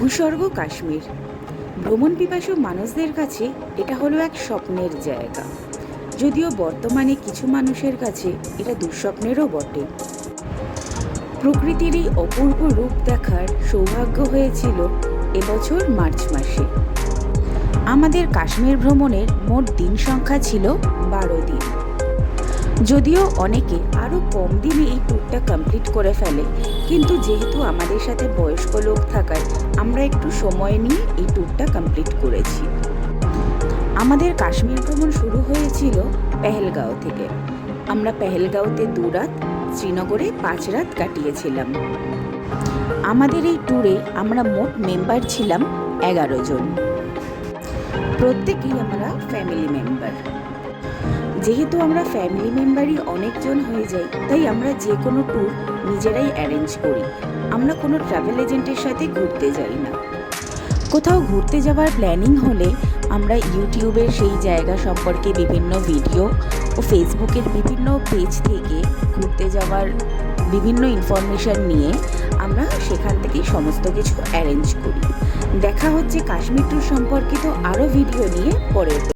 ভূস্বর্গ কাশ্মীর। ভ্রমণ পিপাসু মানুষদের কাছে এটা হলো এক স্বপ্নের জায়গা, যদিও বর্তমানে কিছু মানুষের কাছে এটা দুঃস্বপ্নেরও বটে। প্রকৃতির এই অপূর্ব রূপ দেখার সৌভাগ্য হয়েছিল এবছর মার্চ মাসে। আমাদের কাশ্মীর ভ্রমণের মোট দিন সংখ্যা ছিল 12 দিন। যদিও অনেকে আরও কম দিনে এই ট্যুরটা কমপ্লিট করে ফেলে, কিন্তু যেহেতু আমাদের সাথে বয়স্ক লোক থাকায় আমরা একটু সময় নিয়ে এই ট্যুরটা কমপ্লিট করেছি। আমাদের কাশ্মীর ভ্রমণ শুরু হয়েছিল পেহেলগাঁও থেকে। আমরা পেহেলগাঁওতে 2 রাত, শ্রীনগরে 5 রাত কাটিয়েছিলাম। আমাদের এই ট্যুরে আমরা মোট মেম্বার ছিলাম 11 জন। প্রত্যেকেই আমরা ফ্যামিলি মেম্বার। যেহেতু আমরা ফ্যামিলি মেম্বারই অনেকজন হয়ে যাই, তাই আমরা যে কোনো ট্যুর নিজেরাই অ্যারেঞ্জ করি। আমরা কোনো ট্রাভেল এজেন্টের সাথে ঘুরতে যাই না। কোথাও ঘুরতে যাওয়ার প্ল্যানিং হলে আমরা ইউটিউবের সেই জায়গা সম্পর্কে বিভিন্ন ভিডিও ও ফেসবুকের বিভিন্ন পেজ থেকে ঘুরতে যাওয়ার বিভিন্ন ইনফরমেশান নিয়ে আমরা সেখান থেকেই সমস্ত কিছু অ্যারেঞ্জ করি। দেখা হচ্ছে কাশ্মীর ট্যুর সম্পর্কিত আরও ভিডিও নিয়ে পরে।